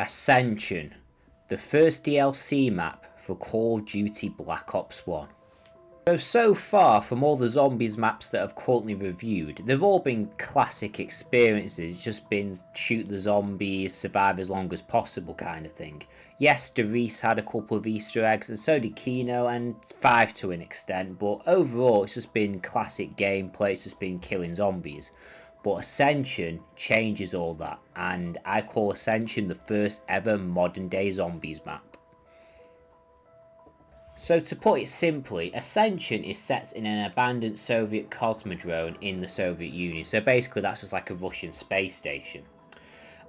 Ascension, the first DLC map for Call of Duty Black Ops 1. So far, from all the zombies maps that I've currently reviewed, they've all been classic experiences. It's just been shoot the zombies, survive as long as possible kind of thing. Yes, Derice had a couple of Easter eggs, and so did Kino, and 5 to an extent, but overall it's just been classic gameplay, it's just been killing zombies. But Ascension changes all that, and I call Ascension the first ever modern day zombies map. So to put it simply, Ascension is set in an abandoned Soviet cosmodrome in the Soviet Union. So basically that's just like a Russian space station.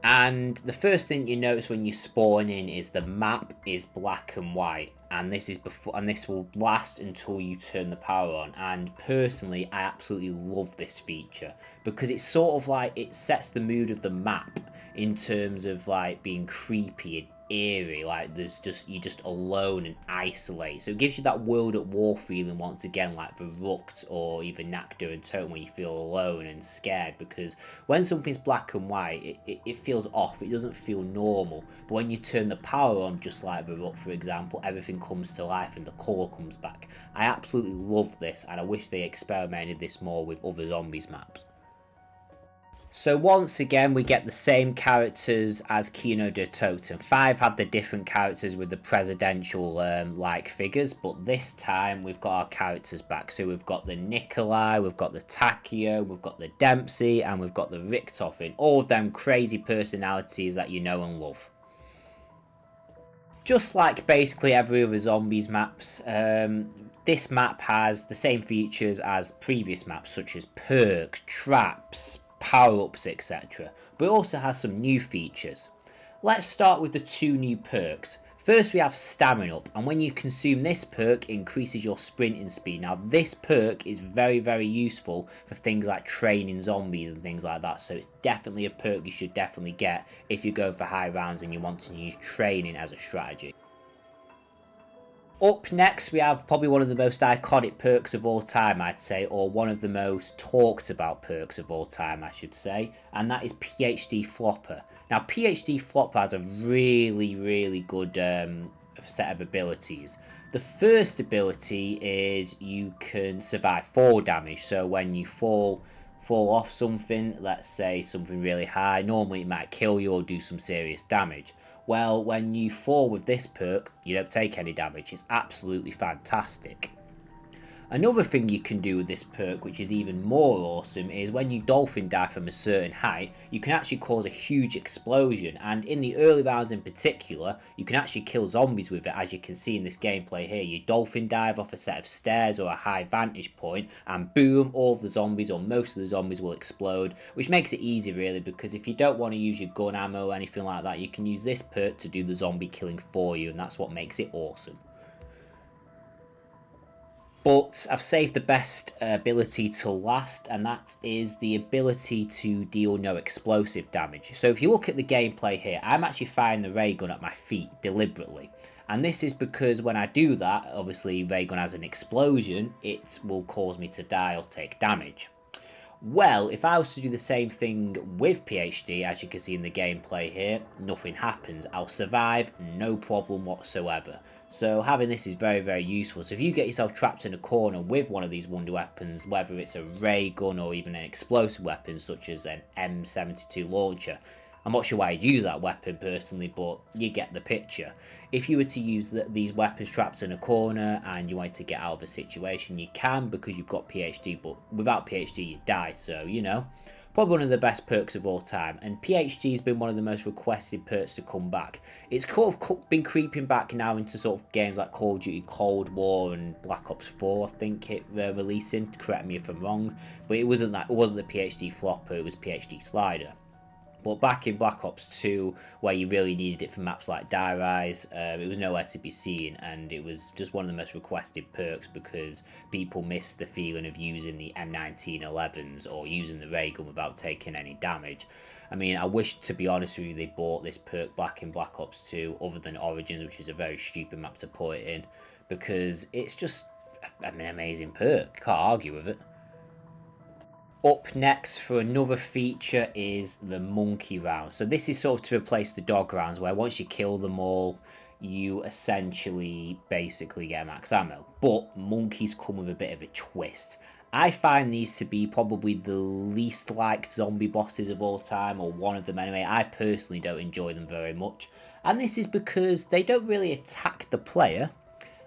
And the first thing you notice when you spawn in is the map is black and white, and this will last until you turn the power on. And personally, I absolutely love this feature because it's sort of like it sets the mood of the map in terms of like being creepy and eerie, like you're just alone and isolated, so it gives you that World at War feeling once again, like the Rukt or even Nakda and Totem, where you feel alone and scared, because when something's black and white it feels off, it doesn't feel normal. But when you turn the power on, just like the Rukt for example, everything comes to life and the colour comes back. I absolutely love this, and I wish they experimented this more with other zombies maps. So once again we get the same characters as Kino de Totem. 5 had the different characters with the presidential like figures, but this time we've got our characters back. So we've got the Nikolai, we've got the Takio, we've got the Dempsey, and we've got the Richtofen. All of them crazy personalities that you know and love. Just like basically every other zombies maps, this map has the same features as previous maps, such as perks, traps, power-ups, etc. But it also has some new features. Let's start with the 2 new perks. First we have Stamina Up, and when you consume this perk, it increases your sprinting speed. Now this perk is very useful for things like training zombies and things like that, so it's definitely a perk you should definitely get if you're going for high rounds and you want to use training as a strategy. Up next we have probably one of the most iconic perks of all time, I'd say, or one of the most talked about perks of all time I should say, and that is PhD Flopper. Now PhD Flopper has a really good set of abilities. The first ability is you can survive fall damage, so when you fall off something, let's say something really high, normally it might kill you or do some serious damage. Well, when you fall with this perk, you don't take any damage. It's absolutely fantastic. Another thing you can do with this perk, which is even more awesome, is when you dolphin dive from a certain height, you can actually cause a huge explosion, and in the early rounds in particular, you can actually kill zombies with it, as you can see in this gameplay here. You dolphin dive off a set of stairs or a high vantage point, and boom, all of the zombies or most of the zombies will explode, which makes it easy really, because if you don't want to use your gun ammo or anything like that, you can use this perk to do the zombie killing for you, and that's what makes it awesome. But I've saved the best ability till last, and that is the ability to deal no explosive damage. So if you look at the gameplay here, I'm actually firing the ray gun at my feet deliberately. And this is because when I do that, obviously ray gun has an explosion, it will cause me to die or take damage. Well, if I was to do the same thing with PhD, as you can see in the gameplay here, nothing happens. I'll survive, no problem whatsoever. So having this is very useful. So if you get yourself trapped in a corner with one of these wonder weapons, whether it's a ray gun or even an explosive weapon such as an M72 launcher, I'm not sure why I'd use that weapon personally, but you get the picture. If you were to use these weapons trapped in a corner and you wanted to get out of a situation, you can, because you've got PhD, but without PhD you die, so you know. Probably one of the best perks of all time, and PhD has been one of the most requested perks to come back. It's kind of been creeping back now into sort of games like Call of Duty Cold War and Black Ops 4, I think it releasing, correct me if I'm wrong, but it wasn't the PhD Flopper, it was PhD Slider. But back in Black Ops 2, where you really needed it for maps like Die Rise, it was nowhere to be seen, and it was just one of the most requested perks because people miss the feeling of using the M1911s or using the ray gun without taking any damage. I mean, I wish, to be honest with you, they bought this perk back in Black Ops 2, other than Origins, which is a very stupid map to put it in, because it's just an amazing perk. Can't argue with it. Up next for another feature is the monkey round. So this is sort of to replace the dog rounds, where once you kill them all, you essentially basically get max ammo. But monkeys come with a bit of a twist. I find these to be probably the least liked zombie bosses of all time, or one of them anyway. I personally don't enjoy them very much. And this is because they don't really attack the player.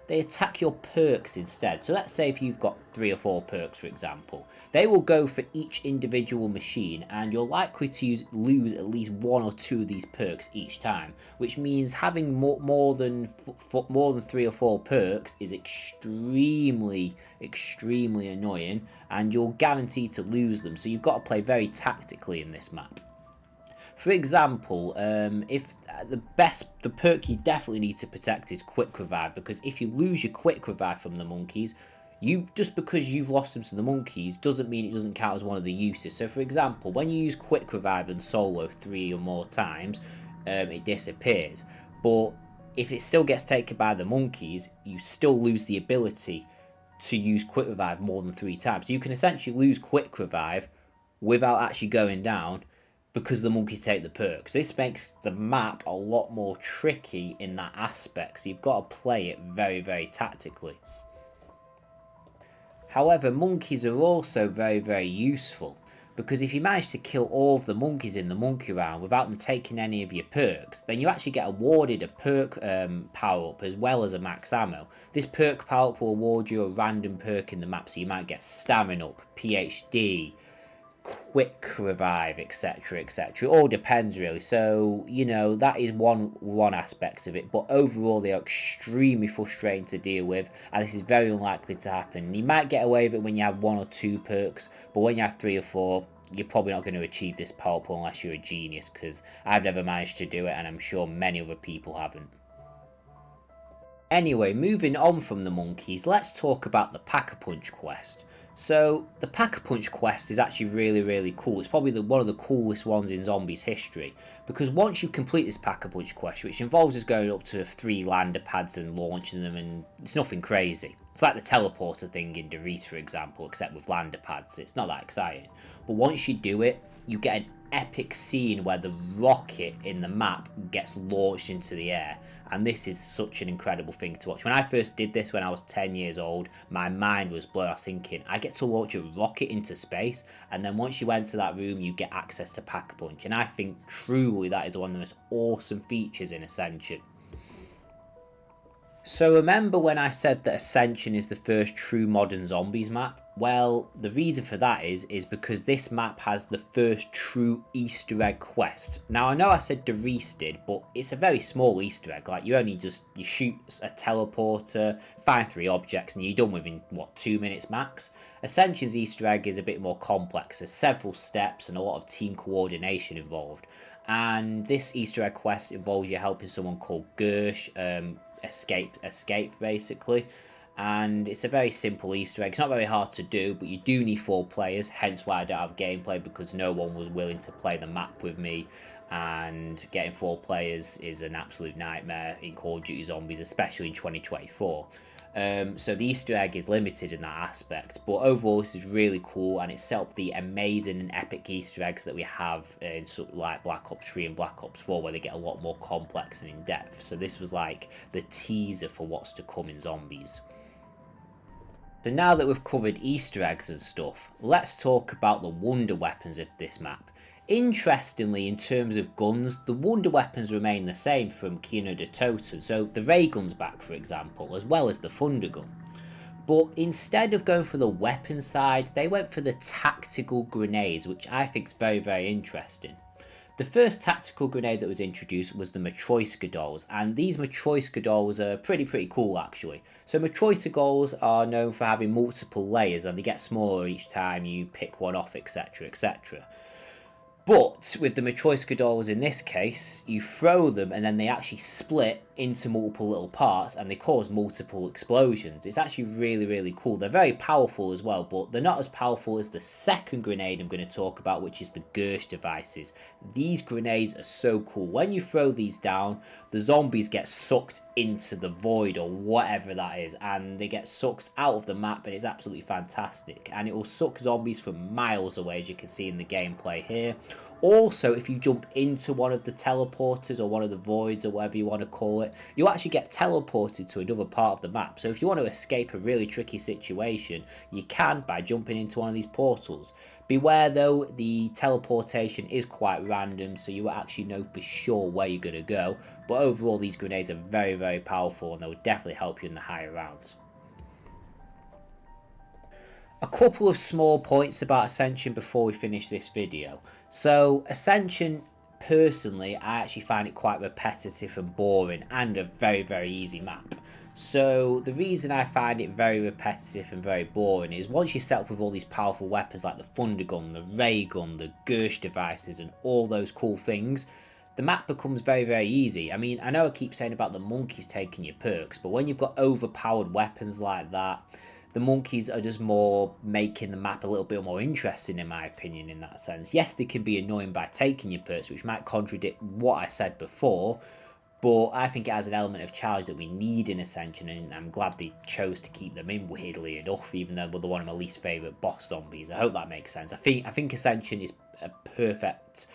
They attack your perks instead. So let's say if you've got 3 or 4 perks, for example, they will go for each individual machine, and you're likely to lose at least 1 or 2 of these perks each time, which means having more than 3 or 4 perks is extremely annoying, and you're guaranteed to lose them. So you've got to play very tactically in this map. For example, if the perk you definitely need to protect is quick revive, because if you lose your quick revive from the monkeys, just because you've lost them to the monkeys doesn't mean it doesn't count as one of the uses. So for example, when you use quick revive and solo 3 or more times, it disappears. But if it still gets taken by the monkeys, you still lose the ability to use quick revive more than 3 times. So you can essentially lose quick revive without actually going down, because the monkeys take the perks. This makes the map a lot more tricky in that aspect, so you've got to play it very tactically. However, monkeys are also very useful, because if you manage to kill all of the monkeys in the monkey round without them taking any of your perks, then you actually get awarded a perk power up as well as a max ammo. This perk power up will award you a random perk in the map, so you might get stamina up, PhD, quick revive, etc. It all depends really. So that is one aspect of it, but overall they are extremely frustrating to deal with, and this is very unlikely to happen. You might get away with it when you have 1 or 2 perks, but when you have 3 or 4, you're probably not going to achieve this power up unless you're a genius, because I've never managed to do it, and I'm sure many other people haven't. Anyway, moving on from the monkeys, let's talk about the Pack-a-Punch quest. So the Pack-a-Punch quest is actually really cool. It's probably one of the coolest ones in Zombies history, because once you complete this Pack-a-Punch quest, which involves us going up to 3 lander pads and launching them, and it's nothing crazy. It's like the teleporter thing in Dorit, for example, except with lander pads. It's not that exciting. But once you do it, you get an epic scene where the rocket in the map gets launched into the air, and this is such an incredible thing to watch. When I first did this when I was 10 years old, my mind was blown. I was thinking, I get to launch a rocket into space, and then once you enter that room you get access to Pack-a-Punch, and I think truly that is one of the most awesome features in Ascension. So remember when I said that Ascension is the first true modern zombies map? Well, the reason for that is because this map has the first true Easter egg quest. Now I know I said Dorit did, but it's a very small Easter egg. Like you shoot a teleporter, find 3 objects, and you're done within 2 minutes max. Ascension's Easter egg is a bit more complex. There's several steps and a lot of team coordination involved. And this Easter egg quest involves you helping someone called Gersh escape basically, and it's a very simple Easter egg. It's not very hard to do, but you do need 4 players, hence why I don't have gameplay, because no one was willing to play the map with me, and getting 4 players is an absolute nightmare in Call of Duty Zombies, especially in 2024. So the Easter egg is limited in that aspect, but overall this is really cool, and it set up the amazing and epic Easter eggs that we have in like Black Ops 3 and Black Ops 4, where they get a lot more complex and in depth. So this was like the teaser for what's to come in Zombies. So now that we've covered Easter eggs and stuff, let's talk about the wonder weapons of this map. Interestingly, in terms of guns, the wonder weapons remain the same from Kino de Toten, so the ray gun's back for example, as well as the thunder gun. But instead of going for the weapon side, they went for the tactical grenades, which I think is very interesting. The first tactical grenade that was introduced was the Matryoshka dolls, and these Matryoshka dolls are pretty cool actually. So Matryoshka dolls are known for having multiple layers, and they get smaller each time you pick one off, etc. But with the Matryoshka in this case, you throw them and then they actually split into multiple little parts and they cause multiple explosions. It's actually really, really cool. They're very powerful as well, but they're not as powerful as the second grenade I'm going to talk about, which is the Gersh devices. These grenades are so cool. When you throw these down, the zombies get sucked into the void or whatever that is, and they get sucked out of the map, and it's absolutely fantastic. And it will suck zombies from miles away, as you can see in the gameplay here. Also, if you jump into one of the teleporters or one of the voids or whatever you want to call it, you actually get teleported to another part of the map. So if you want to escape a really tricky situation, you can by jumping into one of these portals. Beware though, the teleportation is quite random, so you will actually know for sure where you're going to go. But overall, these grenades are very, very powerful and they will definitely help you in the higher rounds. A couple of small points about Ascension before we finish this video. So Ascension, personally, I actually find it quite repetitive and boring and a very, very easy map. So the reason I find it very repetitive and very boring is once you set up with all these powerful weapons like the Thunder Gun, the Ray Gun, the Gersh devices and all those cool things, the map becomes very, very easy. I mean, I know I keep saying about the monkeys taking your perks, but when you've got overpowered weapons like that, the monkeys are just more making the map a little bit more interesting, in my opinion, in that sense. Yes, they can be annoying by taking your perks, which might contradict what I said before, but I think it has an element of challenge that we need in Ascension, and I'm glad they chose to keep them in, weirdly enough, even though they're one of my least favourite boss zombies. I hope that makes sense. I think Ascension is a perfect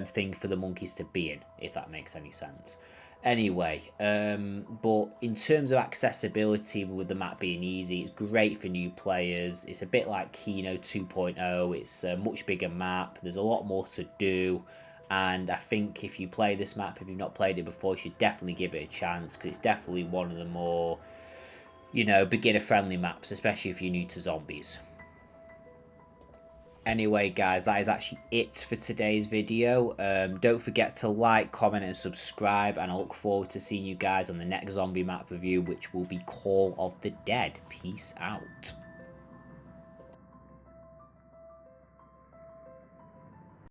thing for the monkeys to be in, if that makes any sense. Anyway, but in terms of accessibility, with the map being easy, it's great for new players. It's a bit like Kino 2.0. It's a much bigger map. There's a lot more to do. And I think if you play this map, if you've not played it before, you should definitely give it a chance, because it's definitely one of the more, beginner-friendly maps, especially if you're new to zombies. Anyway, guys, that is actually it for today's video. Don't forget to like, comment, and subscribe, and I look forward to seeing you guys on the next zombie map review, which will be Call of the Dead. Peace out.